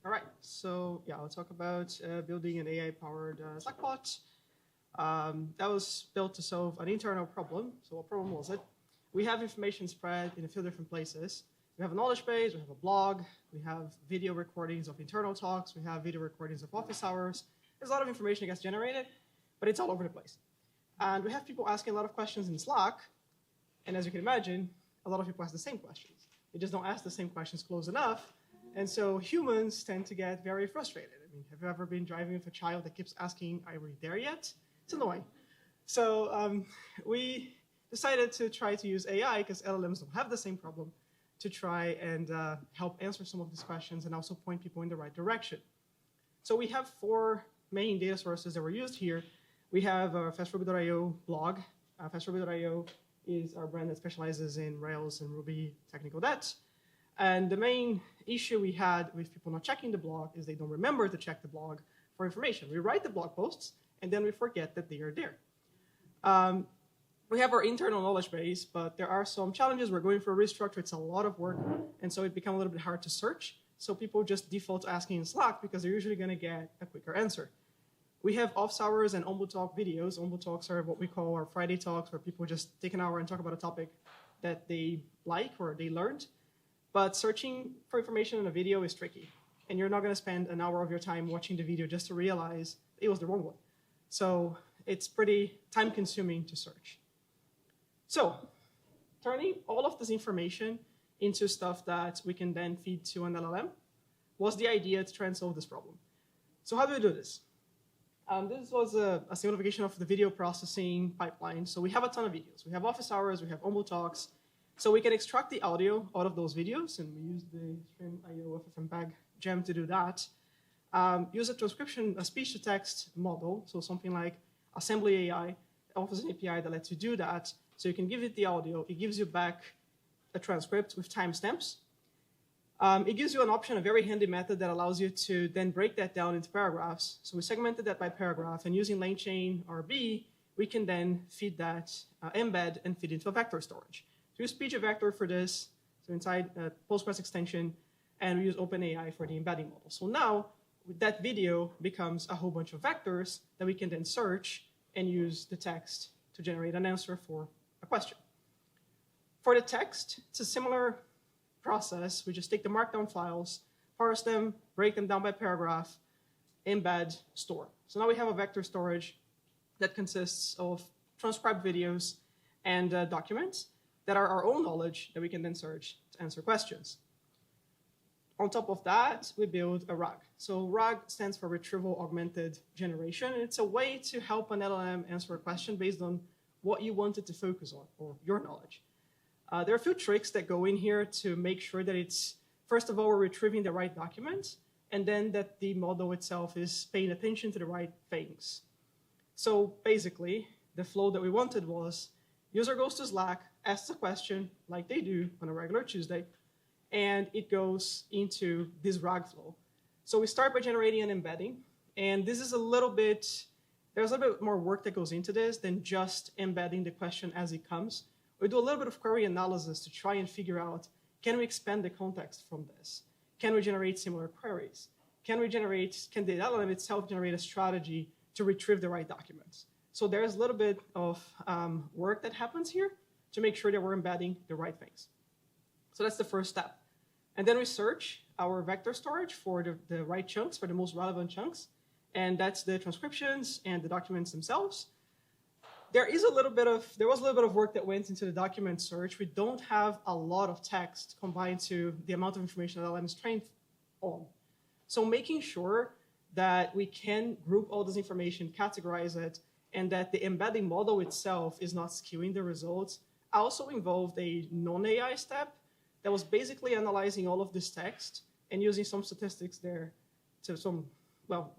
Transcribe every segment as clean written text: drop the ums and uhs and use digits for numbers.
All right, so yeah, I'll talk about building an AI-powered Slackbot. That was built to solve an internal problem. So what problem was it? We have information spread in a few different places. We have a knowledge base, we have a blog, we have video recordings of internal talks, we have video recordings of office hours. There's a lot of information that gets generated, but it's all over the place. And we have people asking a lot of questions in Slack, and as you can imagine, a lot of people ask the same questions. They just don't ask the same questions close enough, and so humans tend to get very frustrated. I mean, have you ever been driving with a child that keeps asking, "Are we there yet?" It's annoying. So we decided to try to use AI, because LLMs don't have the same problem, to try and help answer some of these questions and also point people in the right direction. So we have 4 main data sources that were used here. We have our FastRuby.io blog. FastRuby.io is our brand that specializes in Rails and Ruby technical debt. And the main issue we had with people not checking the blog is they don't remember to check the blog for information. We write the blog posts, and then we forget that they are there. We have our internal knowledge base, but there are some challenges. We're going for a restructure. It's a lot of work, and so it became a little bit hard to search. So people just default to asking in Slack because they're usually going to get a quicker answer. We have office hours and Ombu Talk videos. Ombu Talks are what we call our Friday talks, where people just take an hour and talk about a topic that they like or they learned. But searching for information in a video is tricky, and you're not going to spend an hour of your time watching the video just to realize it was the wrong one. So it's pretty time-consuming to search. So turning all of this information into stuff that we can then feed to an LLM was the idea to try and solve this problem. So how do we do this? This was a simplification of the video processing pipeline. So we have a ton of videos. We have office hours, we have Ombu Talks. So we can extract the audio out of those videos, and we use the Stream.io FFmpeg gem to do that. Use a speech-to-text model, so something like Assembly AI offers an API that lets you do that. So you can give it the audio. It gives you back a transcript with timestamps. It gives you an option, a very handy method that allows you to then break that down into paragraphs. So we segmented that by paragraph, and using LangChain RB, we can then feed that, embed, and feed into a vector storage. So we use pgvector for this, so inside Postgres extension, and we use OpenAI for the embedding model. So now that video becomes a whole bunch of vectors that we can then search and use the text to generate an answer for a question. For the text, it's a similar process. We just take the markdown files, parse them, break them down by paragraph, embed, store. So now we have a vector storage that consists of transcribed videos and documents that are our own knowledge that we can then search to answer questions. On top of that, we build a RAG. So RAG stands for Retrieval Augmented Generation. And it's a way to help an LLM answer a question based on what you want it to focus on, or your knowledge. There are a few tricks that go in here to make sure that it's, first of all, we're retrieving the right documents, and then that the model itself is paying attention to the right things. So basically, the flow that we wanted was, user goes to Slack, asks a question like they do on a regular Tuesday, and it goes into this RAG flow. So we start by generating an embedding, and this is there's a little bit more work that goes into this than just embedding the question as it comes. We do a little bit of query analysis to try and figure out, can we expand the context from this? Can we generate similar queries? Can the LLM itself generate a strategy to retrieve the right documents? So there's a little bit of work that happens here to make sure that we're embedding the right things. So that's the first step. And then we search our vector storage for the right chunks, for the most relevant chunks. And that's the transcriptions and the documents themselves. There was a little bit of work that went into the document search. We don't have a lot of text combined to the amount of information that LLM is trained on. So making sure that we can group all this information, categorize it, and that the embedding model itself is not skewing the results also involved a non-AI step that was basically analyzing all of this text and using some statistics there to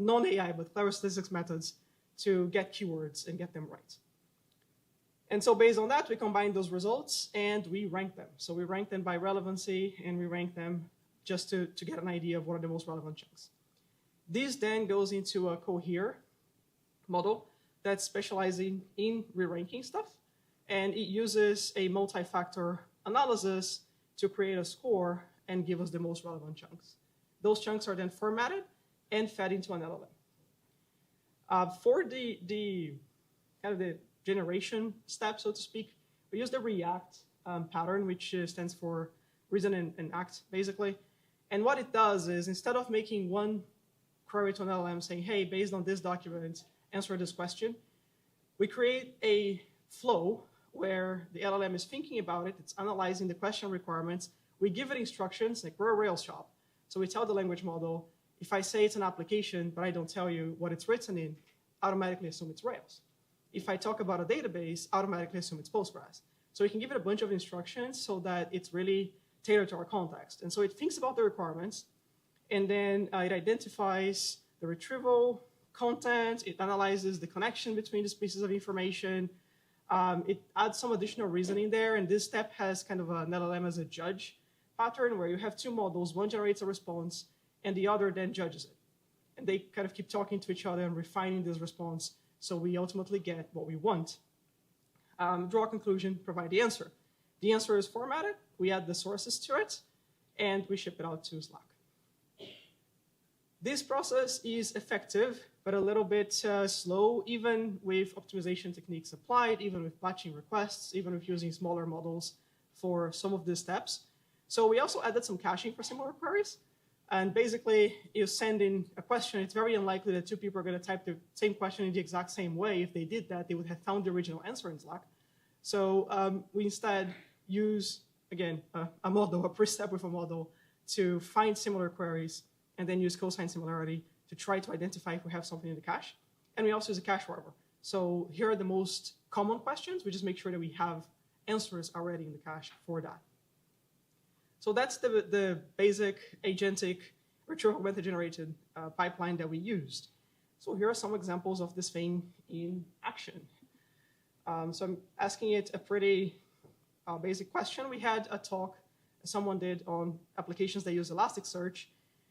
non-AI, but clever statistics methods to get keywords and get them right. And so based on that, we combine those results and we rank them. So we rank them by relevancy, and we rank them just to get an idea of what are the most relevant chunks. This then goes into a Cohere model that's specializing in re-ranking stuff, and it uses a multi-factor analysis to create a score and give us the most relevant chunks. Those chunks are then formatted and fed into an LLM. For the kind of the generation step, so to speak, we use the React pattern, which stands for reason and act, basically. And what it does is, instead of making one query to an LLM saying, hey, based on this document, answer this question, we create a flow where the LLM is thinking about it, it's analyzing the question requirements, we give it instructions, like we're a Rails shop. So we tell the language model, if I say it's an application, but I don't tell you what it's written in, automatically assume it's Rails. If I talk about a database, automatically assume it's Postgres. So we can give it a bunch of instructions so that it's really tailored to our context. And so it thinks about the requirements, and then it identifies the retrieval content, it analyzes the connection between these pieces of information, it adds some additional reasoning there, and this step has kind of an LLM as a judge pattern where you have two models, one generates a response, and the other then judges it. And they kind of keep talking to each other and refining this response, so we ultimately get what we want. Draw a conclusion, provide the answer. The answer is formatted, we add the sources to it, and we ship it out to Slack. This process is effective, but a little bit slow, even with optimization techniques applied, even with batching requests, even with using smaller models for some of these steps. So we also added some caching for similar queries. And basically, you send in a question, it's very unlikely that two people are going to type the same question in the exact same way. If they did that, they would have found the original answer in Slack. So we instead use, again, a model, a pre-step with a model to find similar queries, and then use cosine similarity to try to identify if we have something in the cache. And we also use a cache warmer. So here are the most common questions. We just make sure that we have answers already in the cache for that. So that's the basic agentic retrieval method generated pipeline that we used. So here are some examples of this thing in action. So I'm asking it a pretty basic question. We had a talk someone did on applications that use Elasticsearch.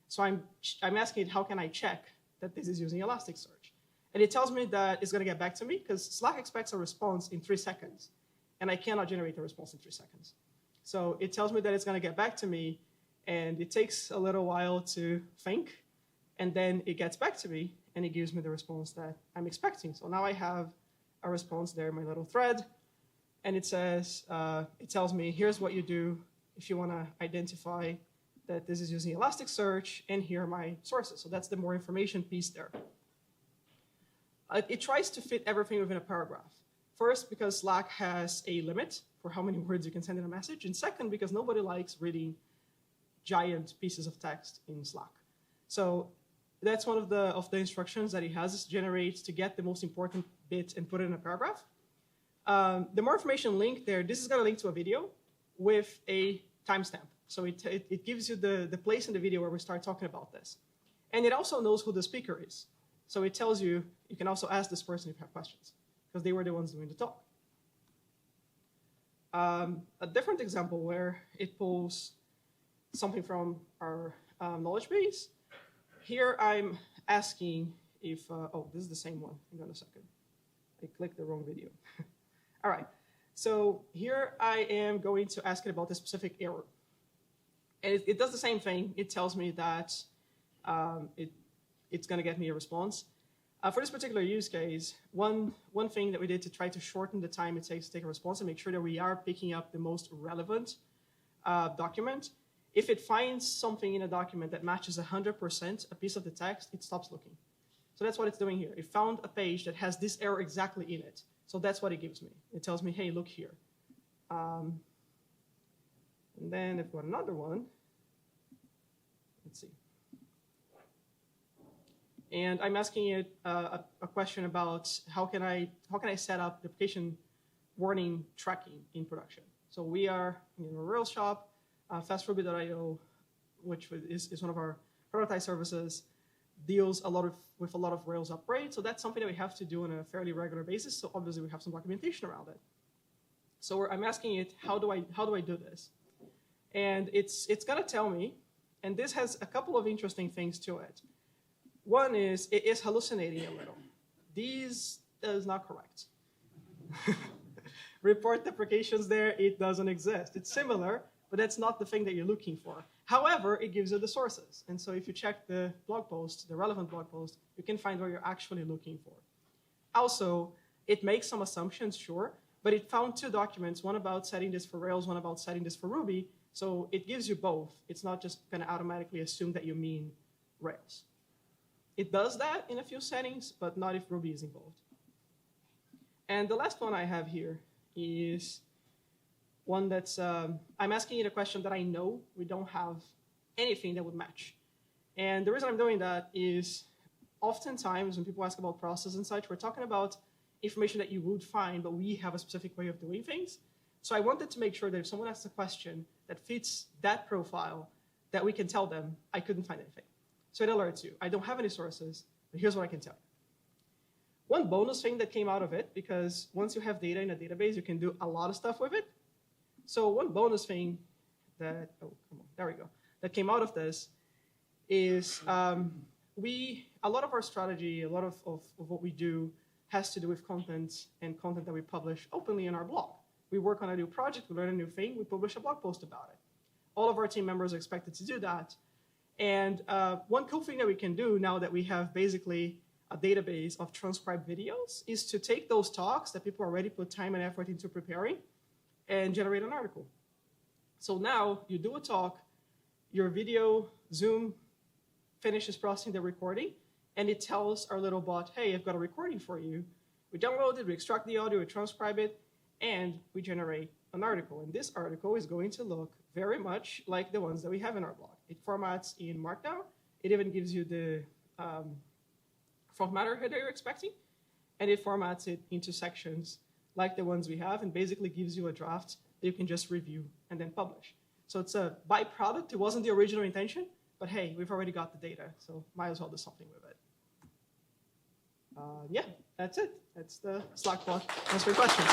So I'm asking it, how can I check that this is using Elasticsearch? And it tells me that it's going to get back to me because Slack expects a response in 3 seconds. And I cannot generate a response in 3 seconds. So it tells me that it's going to get back to me, and it takes a little while to think, and then it gets back to me, and it gives me the response that I'm expecting. So now I have a response there in my little thread, and it says, it tells me, here's what you do if you want to identify that this is using Elasticsearch, and here are my sources. So that's the more information piece there. It tries to fit everything within a paragraph. First, because Slack has a limit for how many words you can send in a message. And second, because nobody likes reading giant pieces of text in Slack. So that's one of the instructions that it has, is generate to get the most important bit and put it in a paragraph. The more information link there, this is going to link to a video with a timestamp. So it gives you the place in the video where we start talking about this. And it also knows who the speaker is. So it tells you, you can also ask this person if you have questions, because they were the ones doing the talk. A different example where it pulls something from our knowledge base. Here I'm asking if, oh, this is the same one. Hang on a second. I clicked the wrong video. All right. So here I am going to ask it about a specific error. And it does the same thing. It tells me that it's going to get me a response. For this particular use case, one thing that we did to try to shorten the time it takes to take a response and make sure that we are picking up the most relevant document, if it finds something in a document that matches 100% a piece of the text, it stops looking. So that's what it's doing here. It found a page that has this error exactly in it. So that's what it gives me. It tells me, hey, look here. And then I've got another one. Let's see. And I'm asking it a question about how can I set up the application warning tracking in production. So we are in a Rails shop, fastruby.io, which is one of our productized services, deals with a lot of Rails upgrades. So that's something that we have to do on a fairly regular basis. So obviously we have some documentation around it. So I'm asking it, how do I do this? And it's gonna tell me, and this has a couple of interesting things to it. One is, it is hallucinating a little. These is not correct. Report deprecations there, it doesn't exist. It's similar, but that's not the thing that you're looking for. However, it gives you the sources. And so if you check the blog post, the relevant blog post, you can find what you're actually looking for. Also, it makes some assumptions, sure, but it found two documents, one about setting this for Rails, one about setting this for Ruby. So it gives you both. It's not just going to automatically assume that you mean Rails. It does that in a few settings, but not if Ruby is involved. And the last one I have here is one that's, I'm asking you a question that I know we don't have anything that would match. And the reason I'm doing that is oftentimes when people ask about process and such, we're talking about information that you would find, but we have a specific way of doing things. So I wanted to make sure that if someone asks a question that fits that profile, that we can tell them, I couldn't find anything. So it alerts you. I don't have any sources, but here's what I can tell you. One bonus thing that came out of it, because once you have data in a database, you can do a lot of stuff with it. So one bonus thing that, oh, come on, there we go, that came out of this is a lot of our strategy, a lot of what we do has to do with content and content that we publish openly in our blog. We work on a new project, we learn a new thing, we publish a blog post about it. All of our team members are expected to do that. And one cool thing that we can do now that we have basically a database of transcribed videos is to take those talks that people already put time and effort into preparing and generate an article. So now you do a talk, your video, Zoom finishes processing the recording, and it tells our little bot, hey, I've got a recording for you. We download it, we extract the audio, we transcribe it, and we generate an article. And this article is going to look very much like the ones that we have in our blog. It formats in Markdown. It even gives you the front matter header you're expecting, and it formats it into sections like the ones we have, and basically gives you a draft that you can just review and then publish. So it's a byproduct. It wasn't the original intention, but hey, we've already got the data, so might as well do something with it. Yeah, that's it. That's the Slackbot answer questions.